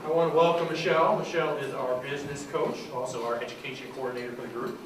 I want to welcome Michelle. Michelle is our business coach, also our education coordinator for the group.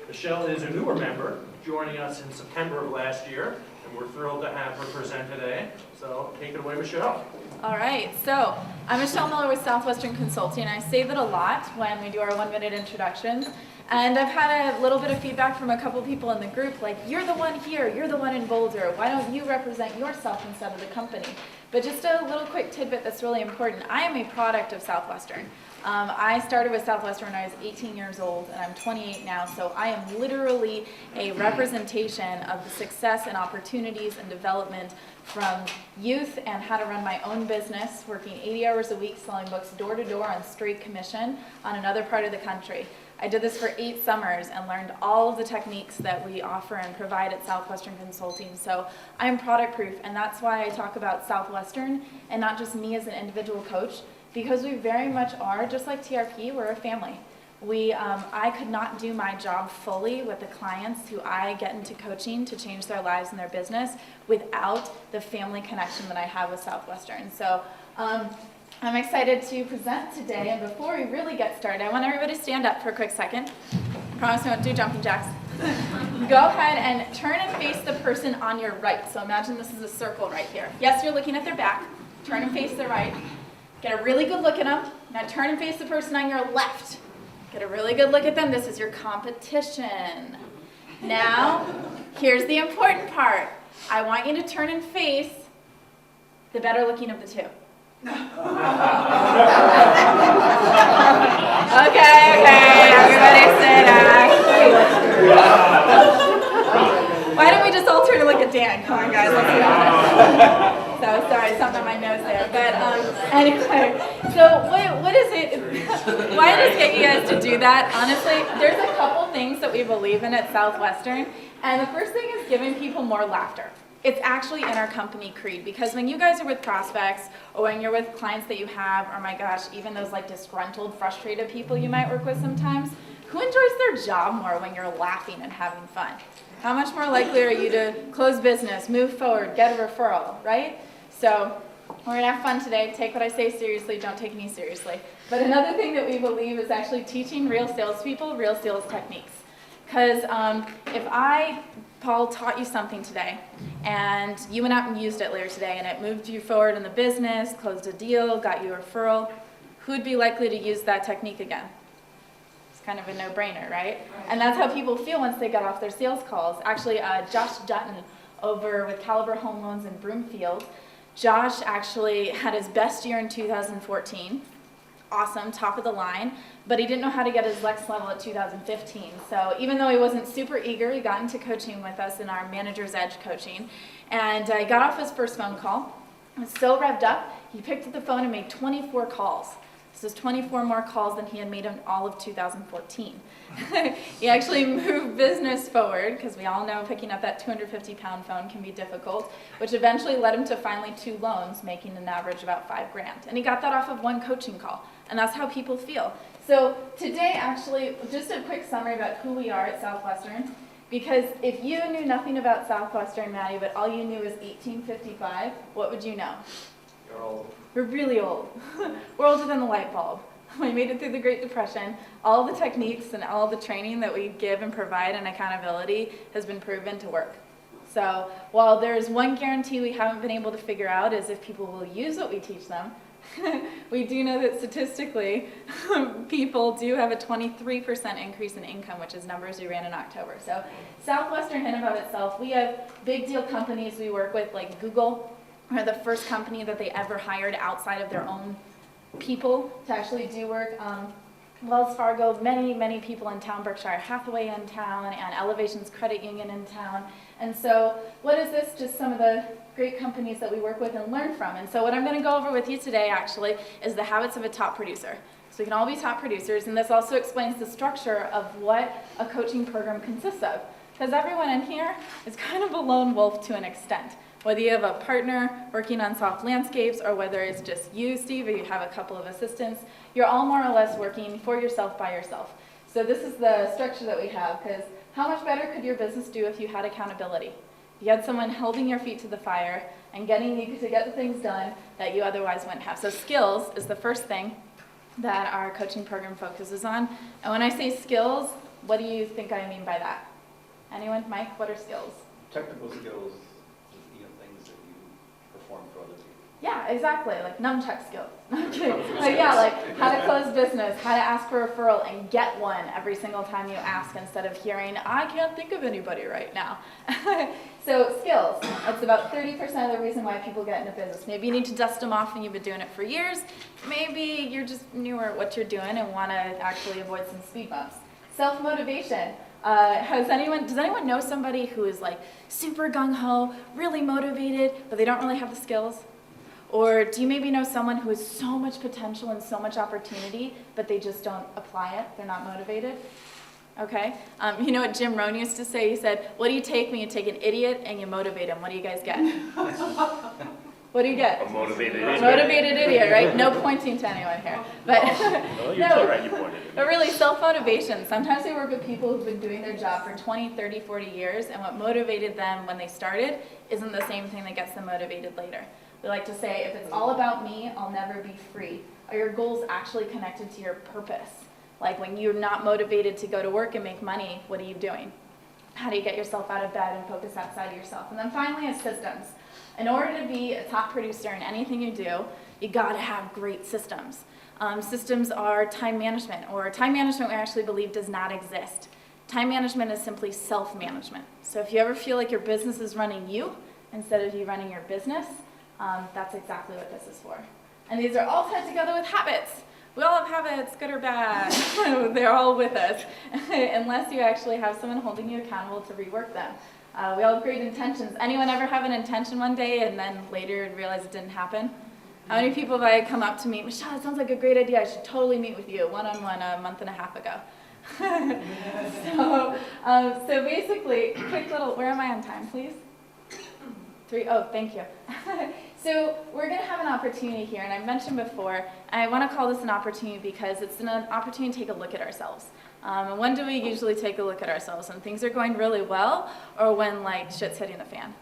Michelle is a newer member, joining us in September of last year, and we're thrilled to have her present today. So take it away, Michelle. All right, so I'm Michelle Miller with Southwestern Consulting. I say that a lot when we do our 1-minute introductions. And I've had a little bit of feedback from a couple people in the group, like, you're the one here, you're the one in Boulder, why don't you represent yourself instead of the company? But just a little quick tidbit that's really important. I am a product of Southwestern. I started with Southwestern when I was 18 years old, and I'm 28 now, so I am literally a representation of the success and opportunities and development from youth and how to run my own business, working 80 hours a week, selling books door to door on straight commission on another part of the country. I did this for 8 summers and learned all of the techniques that we offer and provide at Southwestern Consulting. So I'm product proof, and that's why I talk about Southwestern and not just me as an individual coach, because we very much are, just like TRP, we're a family. I could not do my job fully with the clients who I get into coaching to change their lives and their business without the family connection that I have with Southwestern. So I'm excited to present today, and before we really get started, I want everybody to stand up for a quick second. I promise we won't do jumping jacks. Go ahead and turn and face the person on your right. So imagine this is a circle right here. Yes, you're looking at their back. Turn and face their right. Get a really good look at them. Now turn and face the person on your left. Get a really good look at them. This is your competition. Now, here's the important part. I want you to turn and face the better looking of the two. Okay, everybody sit down. Why don't we just all turn and look at Dan? Come on, guys, let's be honest. So, sorry, something on my nose there. But anyway, so what is it? Why does it get you guys to do that? Honestly, there's a couple things that we believe in at Southwestern. And the first thing is giving people more laughter. It's actually in our company creed, because when you guys are with prospects or when you're with clients that you have, or my gosh, even those like disgruntled, frustrated people you might work with sometimes, who enjoys their job more when you're laughing and having fun? How much more likely are you to close business, move forward, get a referral, right? So we're gonna have fun today. Take what I say seriously, don't take me seriously. But another thing that we believe is actually teaching real salespeople real sales techniques. Because if Paul, taught you something today, and you went out and used it later today, and it moved you forward in the business, closed a deal, got you a referral, who'd be likely to use that technique again? It's kind of a no-brainer, right? And that's how people feel once they get off their sales calls. Actually, Josh Dutton over with Caliber Home Loans in Broomfield, Josh actually had his best year in 2014. Awesome, top of the line, but he didn't know how to get his next level at 2015. So even though he wasn't super eager, he got into coaching with us in our Manager's Edge coaching, and he got off his first phone call. He was so revved up, he picked up the phone and made 24 calls. This is 24 more calls than he had made in all of 2014. He actually moved business forward, because we all know picking up that 250-pound phone can be difficult, which eventually led him to finally 2 loans, making an average about $5 grand. And he got that off of 1 coaching call, and that's how people feel. So today, actually, just a quick summary about who we are at Southwestern, because if you knew nothing about Southwestern, Maddie, but all you knew is 1855, what would you know? You're old. We're really old. We're older than the light bulb. We made it through the Great Depression. All the techniques and all the training that we give and provide and accountability has been proven to work. So while there's one guarantee we haven't been able to figure out is if people will use what we teach them, we do know that statistically people do have a 23% increase in income, which is numbers we ran in October. So Southwestern in and of itself, we have big deal companies we work with like Google. We're the first company that they ever hired outside of their own people to actually do work. Wells Fargo, many people in town, Berkshire Hathaway in town, and Elevation's Credit Union in town. And so what is this? Just some of the great companies that we work with and learn from. And so what I'm going to go over with you today actually is the habits of a top producer. So we can all be top producers, and this also explains the structure of what a coaching program consists of. Because everyone in here is kind of a lone wolf to an extent. Whether you have a partner working on soft landscapes or whether it's just you, Steve, or you have a couple of assistants, you're all more or less working for yourself by yourself. So this is the structure that we have, because how much better could your business do if you had accountability? If you had someone holding your feet to the fire and getting you to get the things done that you otherwise wouldn't have. So skills is the first thing. that our coaching program focuses on. And when I say skills, what do you think I mean by that? Anyone? Mike, what are skills? Technical skills, things that you perform for other people. Yeah, exactly, like nunchuck skills. Like, yeah, like how to close business, how to ask for a referral and get one every single time you ask instead of hearing, I can't think of anybody right now. So skills, it's about 30% of the reason why people get into business. Maybe you need to dust them off and you've been doing it for years. Maybe you're just newer at what you're doing and want to actually avoid some speed bumps. Self-motivation. Does anyone know somebody who is like super gung-ho, really motivated, but they don't really have the skills? Or do you maybe know someone who has so much potential and so much opportunity, but they just don't apply it? They're not motivated? Okay. You know what Jim Rohn used to say? He said, what do you take when you take an idiot and you motivate him? What do you guys get? What do you get? A motivated idiot. Motivated idiot, right? No pointing to anyone here. But Well, you're too right, you pointed. but really, self-motivation. Sometimes we work with people who've been doing their job for 20, 30, 40 years, and what motivated them when they started isn't the same thing that gets them motivated later. We like to say, if it's all about me, I'll never be free. Are your goals actually connected to your purpose? Like when you're not motivated to go to work and make money, what are you doing? How do you get yourself out of bed and focus outside of yourself? And then finally is systems. In order to be a top producer in anything you do, you gotta have great systems. Systems are time management, or time management we actually believe does not exist. Time management is simply self-management. So if you ever feel like your business is running you instead of you running your business, that's exactly what this is for. And these are all tied together with habits. We all have habits, good or bad. They're all with us, unless you actually have someone holding you accountable to rework them. We all have great intentions. Anyone ever have an intention one day and then later realize it didn't happen? How many people have I come up to me, Michelle, it sounds like a great idea, I should totally meet with you one-on-one a month and a half ago. So basically, quick little, where am I on time, please? 3, oh, thank you. So we're going to have an opportunity here, and I mentioned before, I want to call this an opportunity because it's an opportunity to take a look at ourselves. And when do we usually take a look at ourselves? When things are going really well, or when like shit's hitting the fan?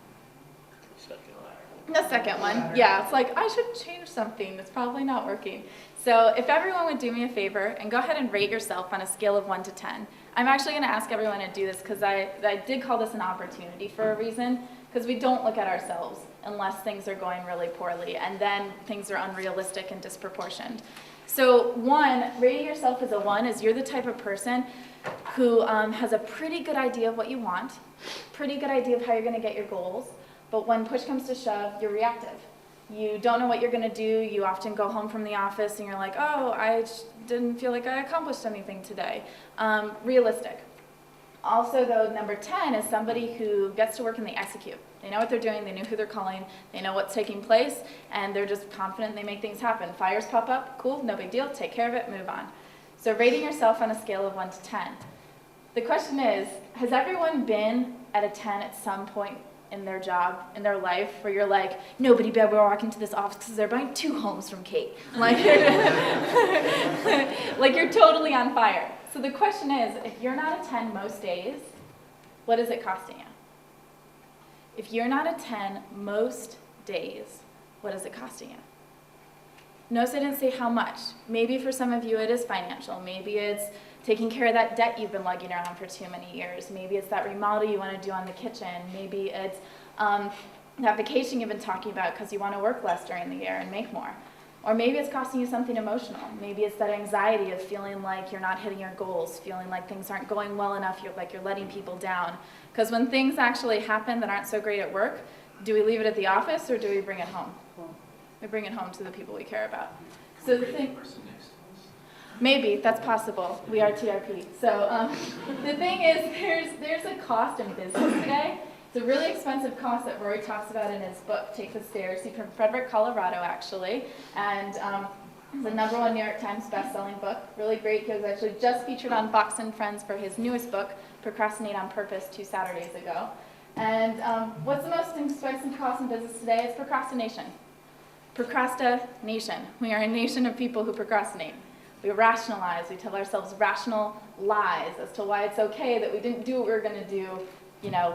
The second one, yeah, it's like, I should change something, it's probably not working. So if everyone would do me a favor and go ahead and rate yourself on a scale of 1 to 10. I'm actually going to ask everyone to do this because I did call this an opportunity for a reason, because we don't look at ourselves unless things are going really poorly, and then things are unrealistic and disproportioned. So 1, rating yourself as a 1 is you're the type of person who has a pretty good idea of what you want, pretty good idea of how you're going to get your goals, but when push comes to shove, you're reactive. You don't know what you're going to do. You often go home from the office and you're like, oh, I didn't feel like I accomplished anything today. Realistic. Also, though, number 10 is somebody who gets to work and they execute. They know what they're doing, they know who they're calling, they know what's taking place, and they're just confident they make things happen. Fires pop up, cool, no big deal, take care of it, move on. So rating yourself on a scale of 1 to 10. The question is, has everyone been at a 10 at some point in their job, in their life, where you're like, nobody better walk into this office because they're buying 2 homes from Kate. Like, like you're totally on fire. So the question is, if you're not a 10 most days, what is it costing you? If you're not a 10 most days, what is it costing you? Notice I didn't say how much. Maybe for some of you it is financial. Maybe it's taking care of that debt you've been lugging around for too many years. Maybe it's that remodel you want to do on the kitchen. Maybe it's that vacation you've been talking about because you want to work less during the year and make more. Or maybe it's costing you something emotional. Maybe it's that anxiety of feeling like you're not hitting your goals, feeling like things aren't going well enough, you're letting people down. Because when things actually happen that aren't so great at work, do we leave it at the office or do we bring it home? We bring it home to the people we care about. So the thing, maybe, that's possible. We are TRP. So the thing is, there's a cost in business today. It's a really expensive cost that Rory talks about in his book, Take the Stairs. He's from Frederick, Colorado, actually. And it's the #1 New York Times best-selling book. Really great. He was actually just featured on Fox and Friends for his newest book, Procrastinate on Purpose, 2 Saturdays ago. And what's the most expensive cost in business today? It's procrastination. Procrastination. We are a nation of people who procrastinate. We rationalize. We tell ourselves rational lies as to why it's okay that we didn't do what we were going to do,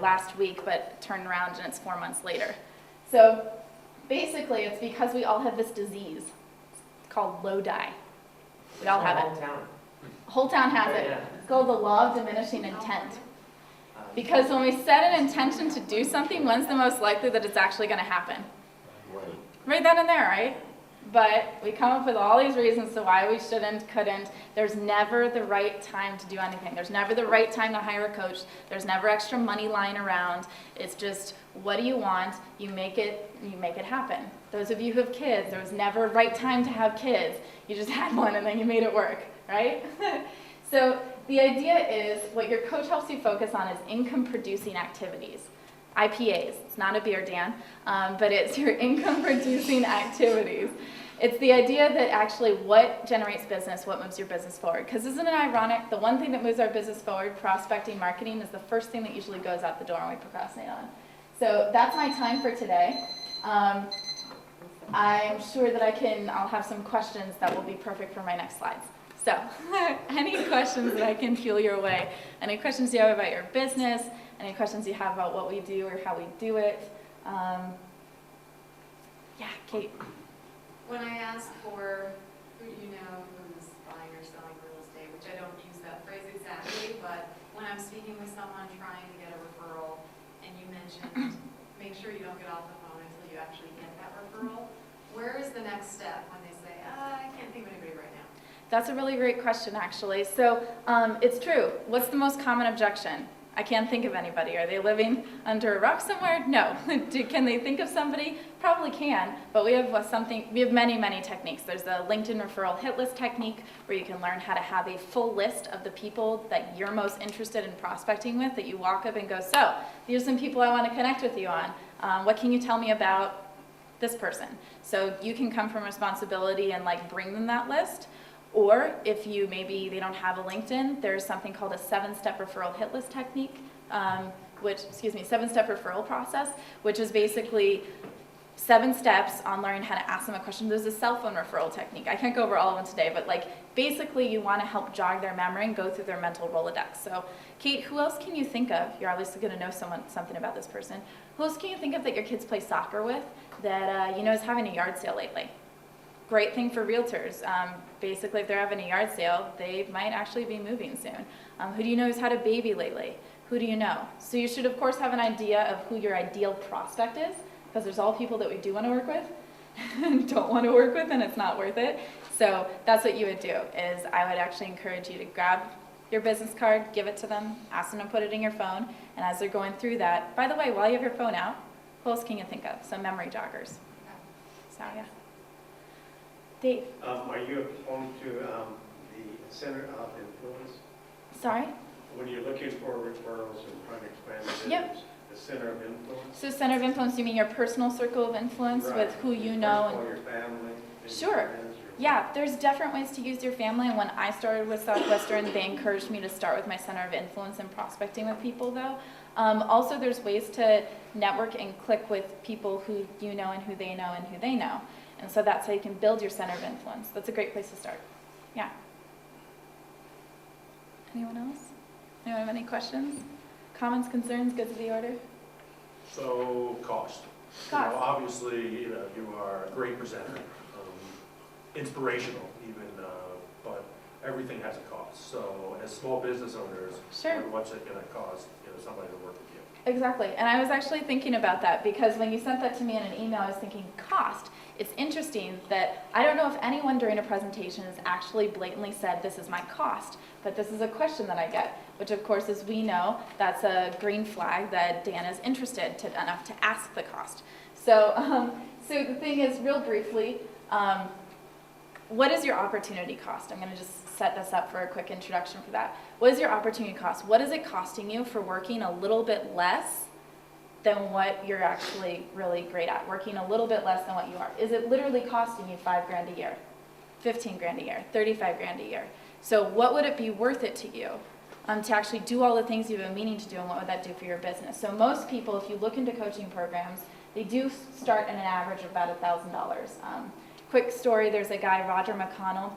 last week, but turn around and it's 4 months later. So basically, it's because we all have this disease. It's called Lodi. We all have it. Whole town has it. It's called the law of diminishing intent. Because when we set an intention to do something, when's the most likely that it's actually going to happen? Right then and there, right? But we come up with all these reasons to why we shouldn't, couldn't. There's never the right time to do anything. There's never the right time to hire a coach. There's never extra money lying around. It's just, what do you want? You make it happen. Those of you who have kids, there was never a right time to have kids. You just had one and then you made it work, right? So the idea is what your coach helps you focus on is income-producing activities. IPAs. It's not a beer, Dan, but it's your income-producing activities. It's the idea that actually what generates business, what moves your business forward. Because isn't it ironic, the one thing that moves our business forward, prospecting, marketing, is the first thing that usually goes out the door and we procrastinate on. So that's my time for today. I'm sure that I'll have some questions that will be perfect for my next slides. So, any questions that I can fuel your way? Any questions you have about your business? Any questions you have about what we do or how we do it? Yeah, Kate. When I ask for who do you know who's buying or selling real estate, which I don't use that phrase exactly, but when I'm speaking with someone trying to get a referral, and you mentioned make sure you don't get off the phone until you actually get that referral, where is the next step when they say, I can't think of anybody right now? That's a really great question, actually. So it's true. What's the most common objection? I can't think of anybody. Are they living under a rock somewhere? No. Can they think of somebody? Probably can, but we have many, many techniques. There's the LinkedIn referral hit list technique where you can learn how to have a full list of the people that you're most interested in prospecting with, that you walk up and go, so these are some people I want to connect with you on. What can you tell me about this person? So you can come from responsibility and bring them that list. Or if maybe they don't have a LinkedIn, there's something called a 7-step referral hit list technique, 7-step referral process, which is basically 7 steps on learning how to ask them a question. There's a cell phone referral technique. I can't go over all of them today, but basically you want to help jog their memory and go through their mental Rolodex. So Kate, who else can you think of? You're obviously going to know something about this person. Who else can you think of that your kids play soccer with that is having a yard sale lately? Great thing for realtors. Basically, if they're having a yard sale, they might actually be moving soon. Who do you know who's had a baby lately? Who do you know? So you should, of course, have an idea of who your ideal prospect is, because there's all people that we do want to work with and don't want to work with, and it's not worth it. So that's what you would do, is I would actually encourage you to grab your business card, give it to them, ask them to put it in your phone, and as they're going through that, by the way, while you have your phone out, who else can you think of? Some memory joggers. So, yeah. Dave. Are you opposed to the center of influence? Sorry? When you're looking for referrals and trying to expand the business, Yep. the center of influence? So center of influence, you mean your personal circle of influence with who you know? Or your family? Sure. Friends, Yeah, there's different ways to use your family, and when I started with Southwestern, they encouraged me to start with my center of influence and prospecting with people, though. Also, there's ways to network and click with people who you know and who they know and who they know. And so that's how you can build your center of influence. That's a great place to start. Yeah. Anyone else? Anyone have any questions? Comments, concerns, goods of the order? So, cost. Cost. Obviously, you are a great presenter, inspirational even, but everything has a cost. So, as small business owners, Sure. what's it going to cost, somebody to work with you? Exactly, and I was actually thinking about that because when you sent that to me in an email, I was thinking cost. It's interesting that I don't know if anyone during a presentation has actually blatantly said this is my cost, but this is a question that I get, which of course, as we know, that's a green flag that Dan is interested enough to ask the cost. So, so the thing is, real briefly, what is your opportunity cost? I'm going to just set this up for a quick introduction for that. What is your opportunity cost? What is it costing you for working a little bit less than what you're actually really great at, working a little bit less than what you are? Is it literally costing you $5,000 a year, $15,000 a year, $35,000 a year? So what would it be worth it to you to actually do all the things you've been meaning to do, and what would that do for your business? So most people, if you look into coaching programs, they do start at an average of about $1,000. Quick story, there's a guy, Roger McConnell,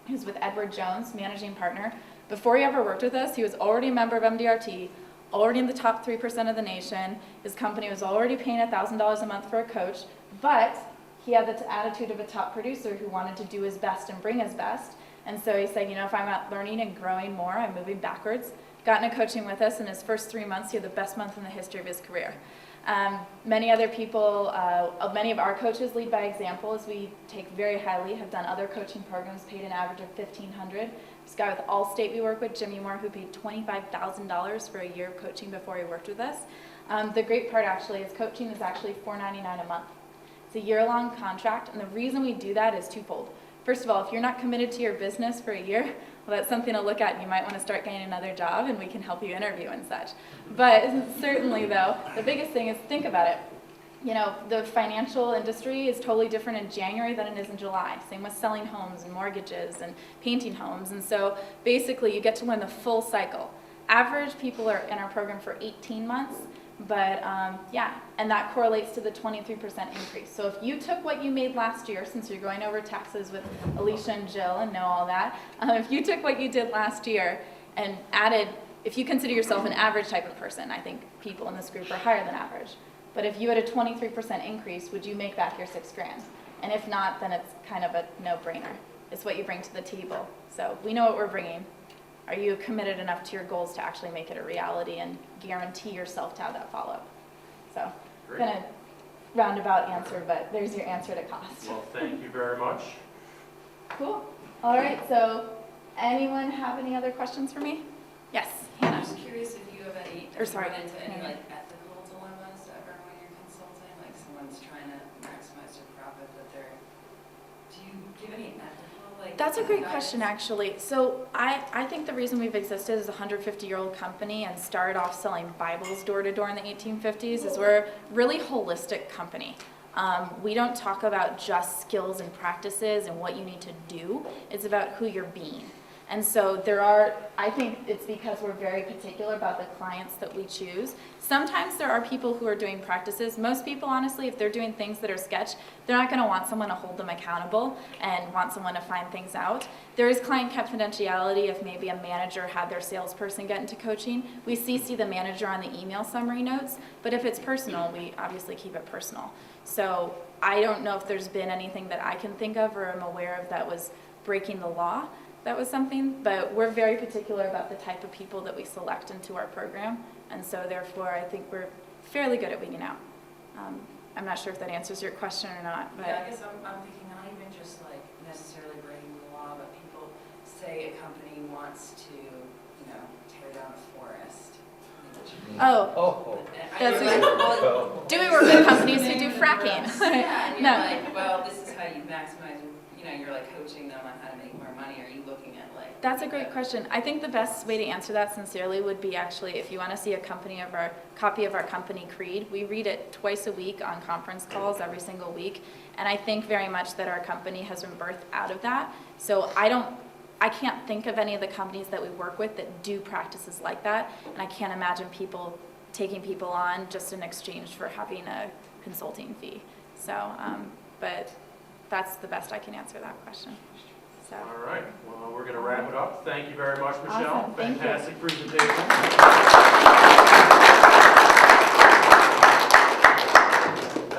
who's with Edward Jones, managing partner. Before he ever worked with us, he was already a member of MDRT, already in the top 3% of the nation. His company was already paying $1,000 a month for a coach, but he had the attitude of a top producer who wanted to do his best and bring his best. And so he said, you know, if I'm not learning and growing more, I'm moving backwards. Got into coaching with us. In his first 3 months, he had the best month in the history of his career. Many other people, many of our coaches lead by example, as we take very highly, have done other coaching programs, paid an average of $1,500. This guy with Allstate we work with, Jimmy Moore, who paid $25,000 for a year of coaching before he worked with us. The great part actually is coaching is actually $4.99 a month. It's a year-long contract, and the reason we do that is twofold. First of all, if you're not committed to your business for a year, well, that's something to look at, and you might want to start getting another job, and we can help you interview and such. But certainly, though, the biggest thing is think about it. You know, the financial industry is totally different in January than it is in July. Same with selling homes and mortgages and painting homes. And so basically, you get to learn the full cycle. Average people are in our program for 18 months. But yeah, and that correlates to the 23% increase. So if you took what you made last year, since you're going over taxes with Alicia and Jill and know all that, if you took what you did last year and added, if you consider yourself an average type of person, I think people in this group are higher than average. But if you had a 23% increase, would you make back your $6 grand? And if not, then it's kind of a no-brainer. It's what you bring to the table. So we know what we're bringing. Are you committed enough to your goals to actually make it a reality and guarantee yourself to have that follow-up? So, kind of roundabout answer, but there's your answer to cost. Well, thank you very much. Cool. All right, so anyone have any other questions for me? Yes, Hannah. I'm just curious if you have any, Or sorry, run into any Hannah. like ethical dilemmas ever when you're consulting, like someone's trying to maximize their profit, but do you give any ethical, like? That's a great advice? question, actually. So I think the reason we've existed as a 150-year-old company and started off selling Bibles door to door in the 1850s is we're a really holistic company. We don't talk about just skills and practices and what you need to do. It's about who you're being. And so I think it's because we're very particular about the clients that we choose. Sometimes there are people who are doing practices. Most people, honestly, if they're doing things that are sketch, they're not going to want someone to hold them accountable and want someone to find things out. There is client confidentiality if maybe a manager had their salesperson get into coaching. We CC the manager on the email summary notes, but if it's personal, we obviously keep it personal. So I don't know if there's been anything that I can think of or am aware of that was breaking the law. That was something, but we're very particular about the type of people that we select into our program, and so therefore I think we're fairly good at weeding out. I'm not sure if that answers your question or not, but Yeah, I guess I'm thinking not even just like necessarily breaking the law, but people say a company wants to, tear down a forest. Do we work with companies who do fracking? Yeah, and you're No. like, well, this is how you maximize, you're like coaching them on how to make more money. Are you looking at like? That's a great question. I think the best way to answer that sincerely would be actually if you want to see a copy of our company creed, we read it twice a week on conference calls every single week. And I think very much that our company has been birthed out of that. So I can't think of any of the companies that we work with that do practices like that. And I can't imagine people taking people on just in exchange for having a consulting fee. So, but that's the best I can answer that question. So. All right, well, we're going to wrap it up. Thank you very much, Michelle. Awesome. Thank you. Fantastic presentation.